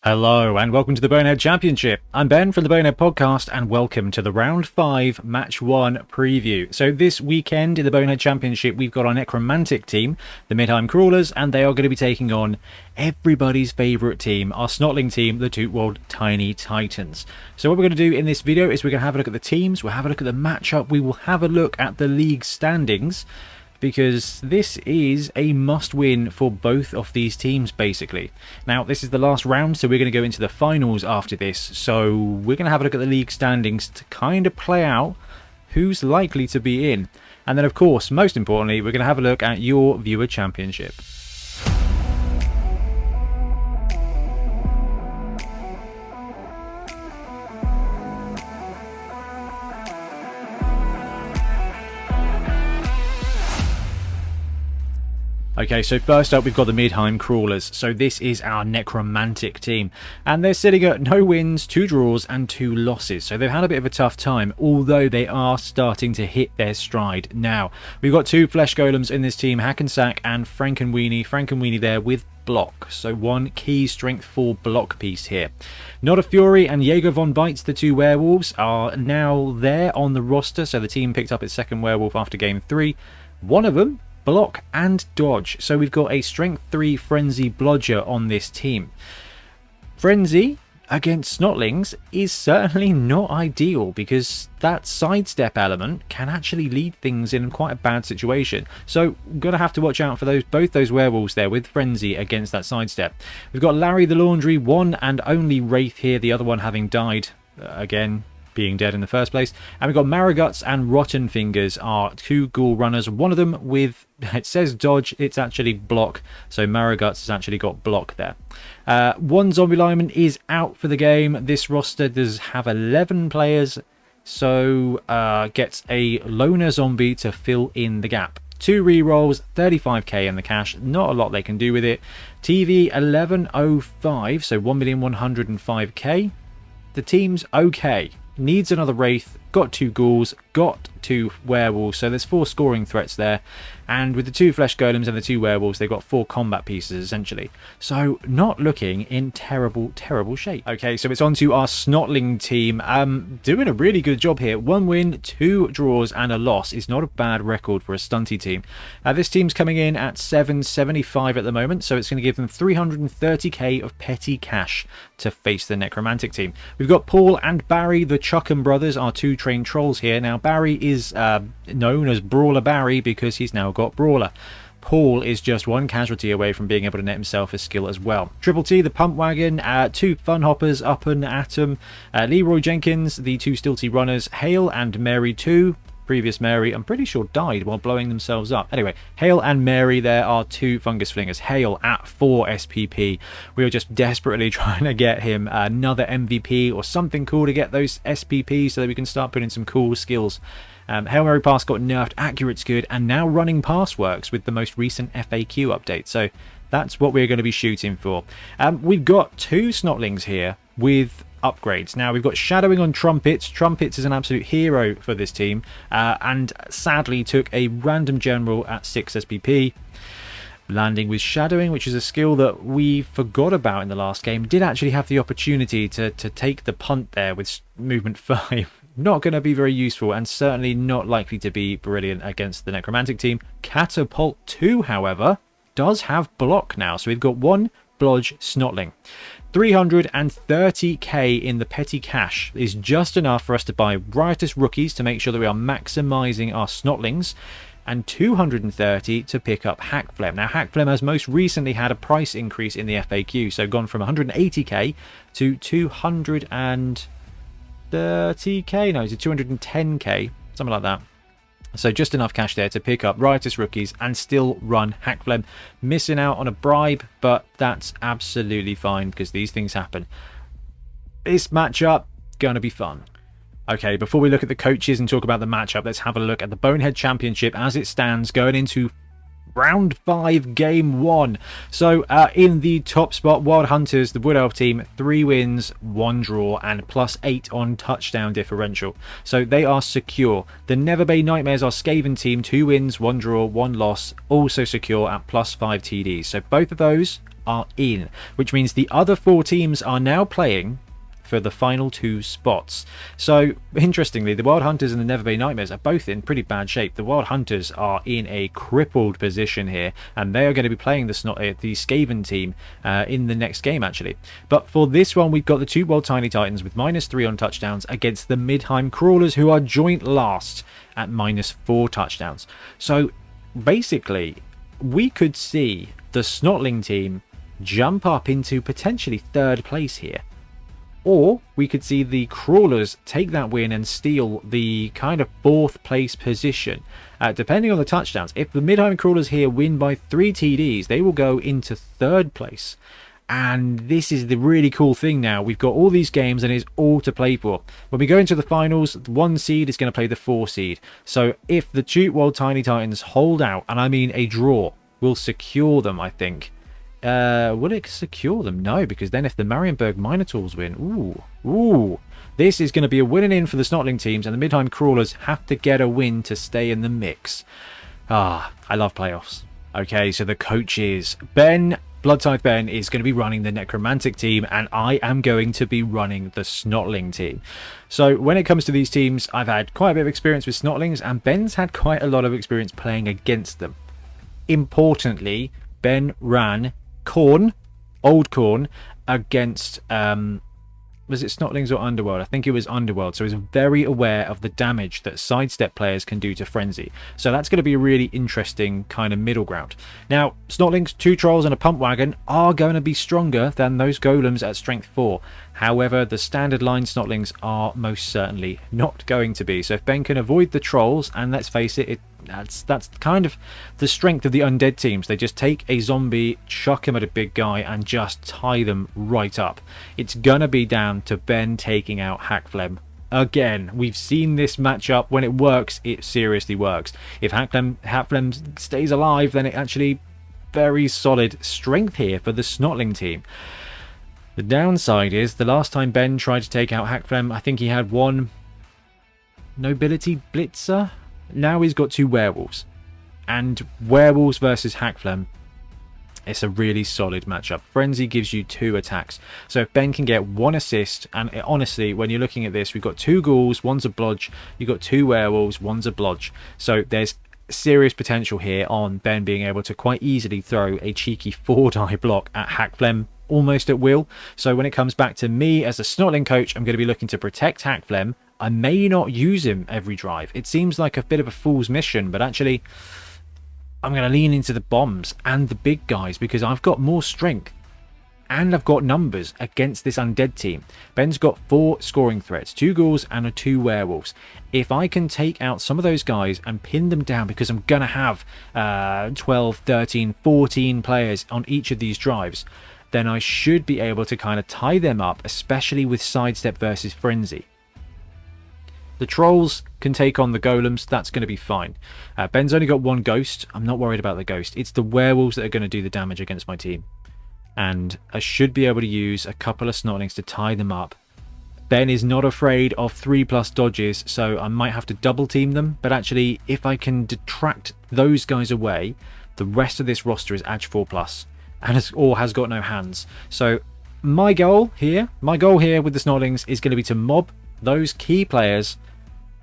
Hello and welcome to the Bonehead Championship. I'm Ben from the Bonehead Podcast and welcome to the Round 5 Match 1 preview. So this weekend in the Bonehead Championship we've got our Necromantic team, the Midheim Crawlers, and they are going to be taking on everybody's favourite team, our Snotling team, the Tootwald Tiny Titans. So what we're going to do in this video is we're going to have a look at the teams, we'll have a look at the matchup, we will have a look at the league standings, because this is a must-win for both of these teams, basically. Now, this is the last round, so we're going to go into the finals after this. So we're going to have a look at the league standings to kind of play out who's likely to be in. And then, of course, most importantly, we're going to have a look at your viewer championship. Okay, so first up we've got the Midheim Crawlers. So this is our Necromantic team. And they're sitting at no wins, 2 draws and 2 losses. So they've had a bit of a tough time, although they are starting to hit their stride now. We've got 2 Flesh Golems in this team, Hackensack and Frankenweenie. Frankenweenie there with block. So 1 key strength 4 block piece here. Not a Fury and Jaeger von Bites, the 2 werewolves, are now there on the roster. So the team picked up its second werewolf after game 3. One of them block and dodge, so we've got a strength 3 frenzy blodger on this team. Frenzy against Snotlings is certainly not ideal because that sidestep element can actually lead things in quite a bad situation, so we're gonna have to watch out for both those werewolves there with frenzy against that sidestep. We've got Larry the Laundry, one and only wraith here, the other one having died again, being dead in the first place. And we've got Mariguts and Rotten Fingers are 2 ghoul runners, one of them with, it says dodge, it's actually block, so Mariguts has actually got block there. 1 zombie lineman is out for the game. This roster does have 11 players, so gets a loner zombie to fill in the gap. 2 rerolls, 35k in the cash, not a lot they can do with it. TV 1105, so 1,105k. The team's okay. Needs another wraith, got 2 ghouls, got 2 werewolves, so there's 4 scoring threats there, and with the 2 flesh golems and the 2 werewolves they've got 4 combat pieces essentially, so not looking in terrible shape. Okay, so it's on to our Snotling team, doing a really good job here. 1 win, 2 draws and a loss is not a bad record for a stunty team. This team's coming in at 775 at the moment, so it's going to give them 330k of petty cash to face the Necromantic team. We've got Paul and Barry, the Chuckham brothers, are 2 trained trolls here. Now Barry is known as Brawler Barry because he's now got Brawler. Paul is just 1 casualty away from being able to net himself a skill as well. Triple T, the Pump Wagon, 2 Fun Hoppers, Up and Atom, Leroy Jenkins, the 2 Stilty Runners, Hale and Mary 2. Previous Mary, I'm pretty sure, died while blowing themselves up. Anyway, Hale and Mary there are 2 Fungus Flingers. Hale at 4 SPP. We are just desperately trying to get him another MVP or something cool to get those SPP so that we can start putting some cool skills. Hail Mary Pass got nerfed, Accurate's good, and now Running Pass works with the most recent FAQ update. So that's what we're going to be shooting for. We've got 2 Snotlings here with upgrades. Now we've got Shadowing on Trumpets. Trumpets is an absolute hero for this team, and sadly took a random general at 6 SPP. Landing with Shadowing, which is a skill that we forgot about in the last game. Did actually have the opportunity to take the punt there with movement 5. Not going to be very useful and certainly not likely to be brilliant against the Necromantic team. Catapult 2, however, does have block now, so we've got 1 Blodge Snotling. 330k in the petty cash is just enough for us to buy Riotous Rookies to make sure that we are maximising our Snotlings, and 230 to pick up Hackflem. Now Hackflem has most recently had a price increase in the FAQ, so gone from 180k to 230k, no, to 210k, something like that. So just enough cash there to pick up Riotous Rookies and still run Hackflem. Missing out on a bribe, but that's absolutely fine because these things happen. This matchup, gonna be fun. Okay, before we look at the coaches and talk about the matchup, let's have a look at the Bonehead Championship as it stands going into Round 5, Game 1. So in the top spot, Wild Hunters, the Wood Elf team, 3 wins, 1 draw, and +8 on touchdown differential. So they are secure. The Nether Bay Nightmares, our Skaven team, 2 wins, 1 draw, 1 loss, also secure at +5 TDs. So both of those are in, which means the other 4 teams are now playing for the final 2 spots. So interestingly, the Wild Hunters and the Nether Bay Nightmares are both in pretty bad shape. The Wild Hunters are in a crippled position here, and they are going to be playing the Skaven team in the next game actually. But for this one, we've got the 2 Wild Tiny Titans with -3 on touchdowns against the Midheim Crawlers, who are joint last at -4 touchdowns. So basically, we could see the Snotling team jump up into potentially 3rd place here. Or we could see the Crawlers take that win and steal the kind of 4th place position, depending on the touchdowns. If the Midheim Crawlers here win by 3 TDs, they will go into 3rd place. And this is the really cool thing now. We've got all these games and it's all to play for. When we go into the finals, the 1 seed is going to play the 4 seed. So if the 2 Wild Tiny Titans hold out, and I mean a draw, will secure them, I think. Will it secure them? No, because then if the Marienburg Minotaurs win, ooh, this is going to be a winning in for the Snotling teams, and the Midheim Crawlers have to get a win to stay in the mix. I love playoffs. Okay, so the coaches, Bloodtithe Ben is going to be running the Necromantic team, and I am going to be running the Snotling team. So when it comes to these teams, I've had quite a bit of experience with Snotlings, and Ben's had quite a lot of experience playing against them. Importantly, Ben ran Old Corn against was it Snotlings or Underworld? I think it was Underworld. So he's very aware of the damage that sidestep players can do to Frenzy. So that's going to be a really interesting kind of middle ground. Now, Snotlings, 2 Trolls and a Pump Wagon are going to be stronger than those Golems at Strength 4. However, the standard line Snotlings are most certainly not going to be. So if Ben can avoid the Trolls, and let's face it, that's kind of the strength of the undead teams. They just take a zombie, chuck him at a big guy, and just tie them right up. It's gonna be down to Ben taking out Hakflem. Again, we've seen this matchup. When it works, it seriously works. If Hakflem stays alive, then it actually very solid strength here for the Snotling team. The downside is, the last time Ben tried to take out Hakflem, I think he had 1 Nobility Blitzer. Now he's got 2 Werewolves. And Werewolves versus Hakflem, it's a really solid matchup. Frenzy gives you 2 attacks. So if Ben can get 1 assist, and honestly, when you're looking at this, we've got 2 Ghouls, 1's a Blodge, you've got 2 Werewolves, 1's a Blodge. So there's serious potential here on Ben being able to quite easily throw a cheeky 4-die block at Hakflem almost at will. So when it comes back to me as a Snotling coach, I'm going to be looking to protect Hakflem. I may not use him every drive. It seems like a bit of a fool's mission, but actually I'm going to lean into the bombs and the big guys because I've got more strength and I've got numbers against this undead team. Ben's got 4 scoring threats, 2 Ghouls and 2 Werewolves. If I can take out some of those guys and pin them down, because I'm going to have 12, 13, 14 players on each of these drives, then I should be able to kind of tie them up, especially with Sidestep versus Frenzy. The Trolls can take on the Golems. That's going to be fine. Ben's only got 1 Ghost. I'm not worried about the Ghost. It's the Werewolves that are going to do the damage against my team. And I should be able to use a couple of Snotlings to tie them up. Ben is not afraid of 3+ dodges, so I might have to double team them. But actually, if I can detract those guys away, the rest of this roster is Edge 4+. And has got no hands. So my goal here with the Snotlings is going to be to mob those key players,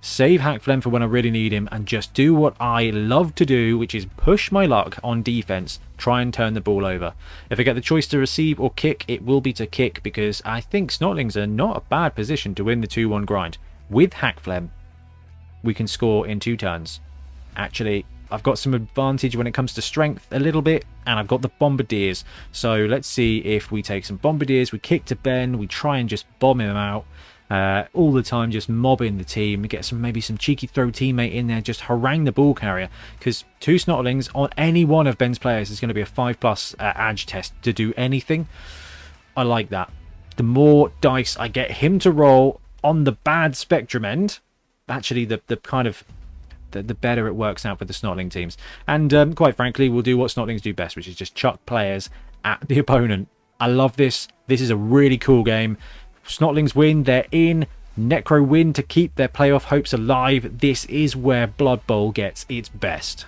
save Hakflem for when I really need him, and just do what I love to do, which is push my luck on defense, try and turn the ball over. If I get the choice to receive or kick, it will be to kick, because I think Snotlings are not a bad position to win the 2-1 grind. With Hakflem, we can score in 2 turns. Actually, I've got some advantage when it comes to strength a little bit, and I've got the Bombardiers. So let's see if we take some Bombardiers, we kick to Ben, we try and just bomb him out. All the time just mobbing the team, get maybe some cheeky throw teammate in there, just harangue the ball carrier, because 2 Snotlings on any one of Ben's players is going to be a 5+ edge test to do anything. I like that. The more dice I get him to roll on the bad spectrum end, actually the kind of the better it works out for the Snotling teams. And quite frankly, we'll do what Snotlings do best, which is just chuck players at the opponent. I love this. This is a really cool game. Snotlings win, they're in. Necro win to keep their playoff hopes alive. This is where Blood Bowl gets its best.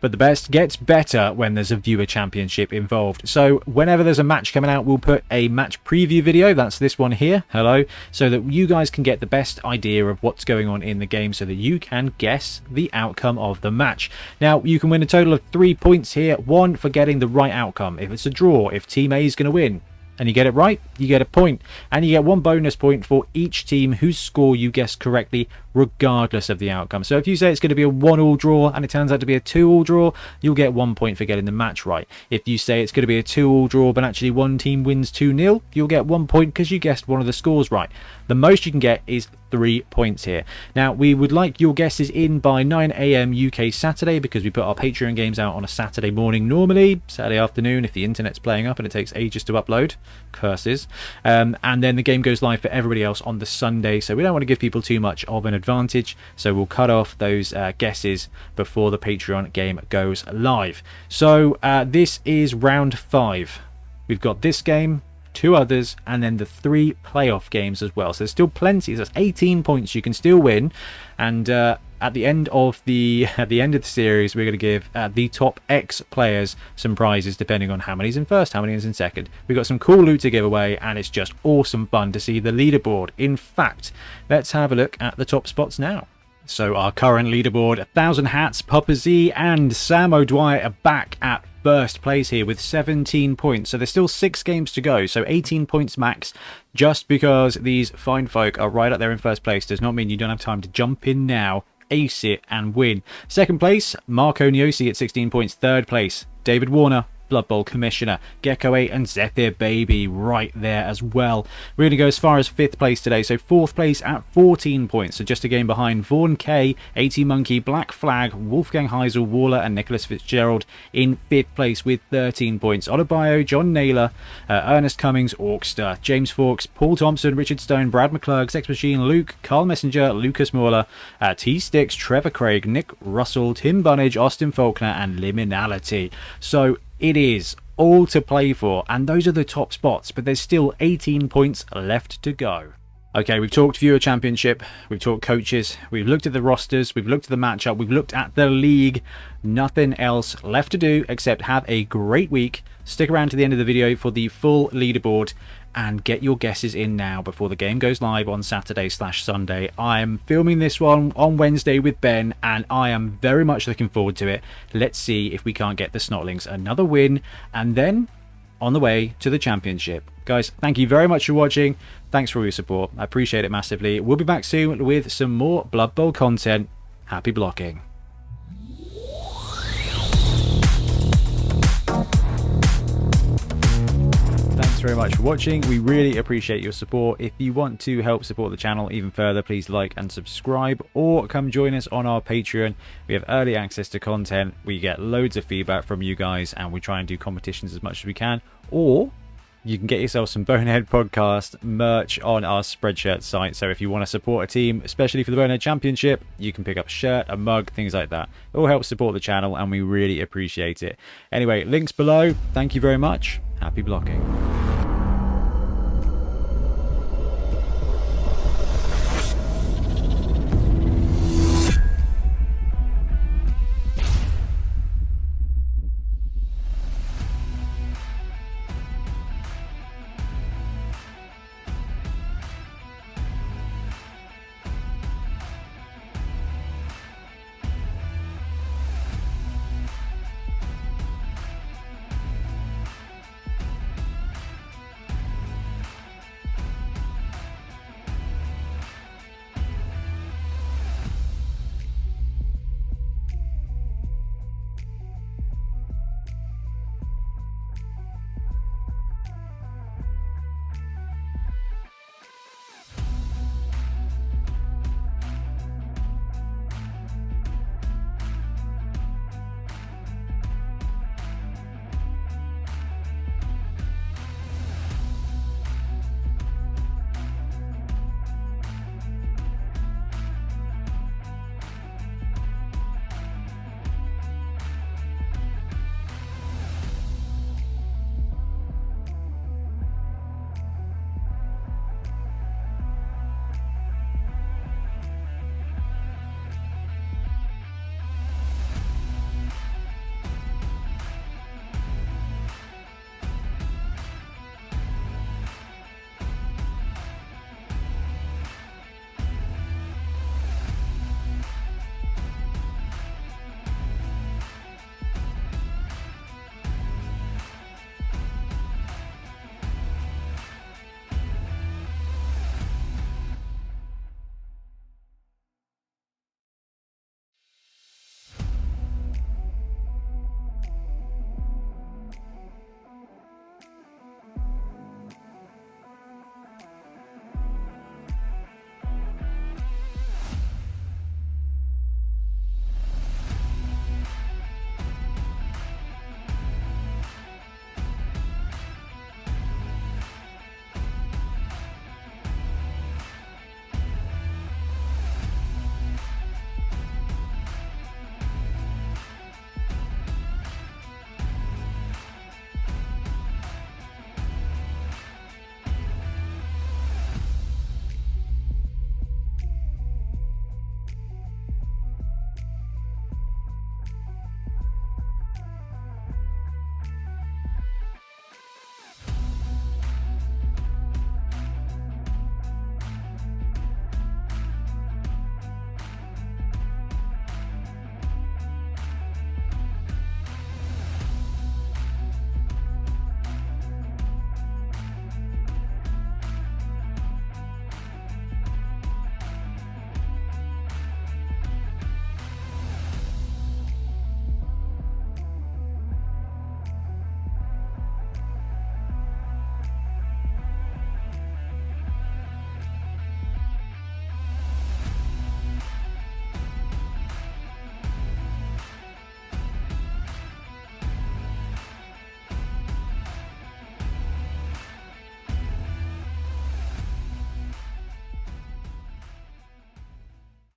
But the best gets better when there's a viewer championship involved. So whenever there's a match coming out, we'll put a match preview video. That's this one here. Hello. So that you guys can get the best idea of what's going on in the game so that you can guess the outcome of the match. Now, you can win a total of 3 points here. 1 for getting the right outcome. If it's a draw, if Team A is going to win, and you get it right, you get a point. And you get 1 bonus point for each team whose score you guessed correctly, regardless of the outcome. So if you say it's going to be a 1-all draw and it turns out to be a 2-all draw, you'll get 1 point for getting the match right. If you say it's going to be a 2-all draw but actually one team wins 2-0, you'll get 1 point because you guessed one of the scores right. The most you can get is 3 points here. Now, we would like your guesses in by 9 AM UK Saturday, because we put our Patreon games out on a Saturday morning normally, Saturday afternoon if the internet's playing up and it takes ages to upload. Curses. And then the game goes live for everybody else on the Sunday, so we don't want to give people too much of an advantage, so we'll cut off those guesses before the Patreon game goes live. So this is round 5. We've got this game, 2 others, and then the 3 playoff games as well. So there's still plenty. There's 18 points you can still win, and at the end of the series, we're going to give the top X players some prizes depending on how many's in first, how many is in second. We've got some cool loot to give away, and it's just awesome fun to see the leaderboard. In fact, let's have a look at the top spots now. So our current leaderboard, 1000 Hats, Papa Z and Sam O'Dwyer are back at first place here with 17 points. So there's still 6 games to go, so 18 points max. Just because these fine folk are right up there in first place does not mean you don't have time to jump in now, ace it and win. Second place, Marco Niosi at 16 points. Third place, David Warner, Blood Bowl Commissioner, Gecko 8 and Zephyr Baby right there as well. We're going to go as far as 5th place today, so 4th place at 14 points, so just a game behind Vaughan K, 80 Monkey, Black Flag, Wolfgang Heisel, Waller and Nicholas Fitzgerald in 5th place with 13 points. Otabio, John Naylor, Ernest Cummings, Orkster, James Fawkes, Paul Thompson, Richard Stone, Brad McClurg, Sex Machine, Luke, Carl Messenger, Lucas Mauler, T-Sticks, Trevor Craig, Nick Russell, Tim Bunnage, Austin Faulkner and Liminality. So it is all to play for, and those are the top spots, but there's still 18 points left to go. Okay, we've talked viewer championship, we've talked coaches, we've looked at the rosters, we've looked at the matchup, we've looked at the league. Nothing else left to do except have a great week. Stick around to the end of the video for the full leaderboard and get your guesses in now before the game goes live on Saturday/Sunday. I am filming this one on Wednesday with Ben, and I am very much looking forward to it. Let's see if we can't get the Snotlings another win, and then on the way to the championship. Guys, thank you very much for watching. Thanks for all your support. I appreciate it massively. We'll be back soon with some more Blood Bowl content. Happy blocking. Thanks very much for watching. We really appreciate your support. If you want to help support the channel even further, please like and subscribe, or come join us on our Patreon. We have early access to content, we get loads of feedback from you guys, and we try and do competitions as much as we can. Or you can get yourself some Bonehead Podcast merch on our Spreadshirt site. So if you want to support a team, especially for the Bonehead Championship, you can pick up a shirt, a mug, things like that. It all helps support the channel, and we really appreciate it. Anyway, links below. Thank you very much. Happy blocking.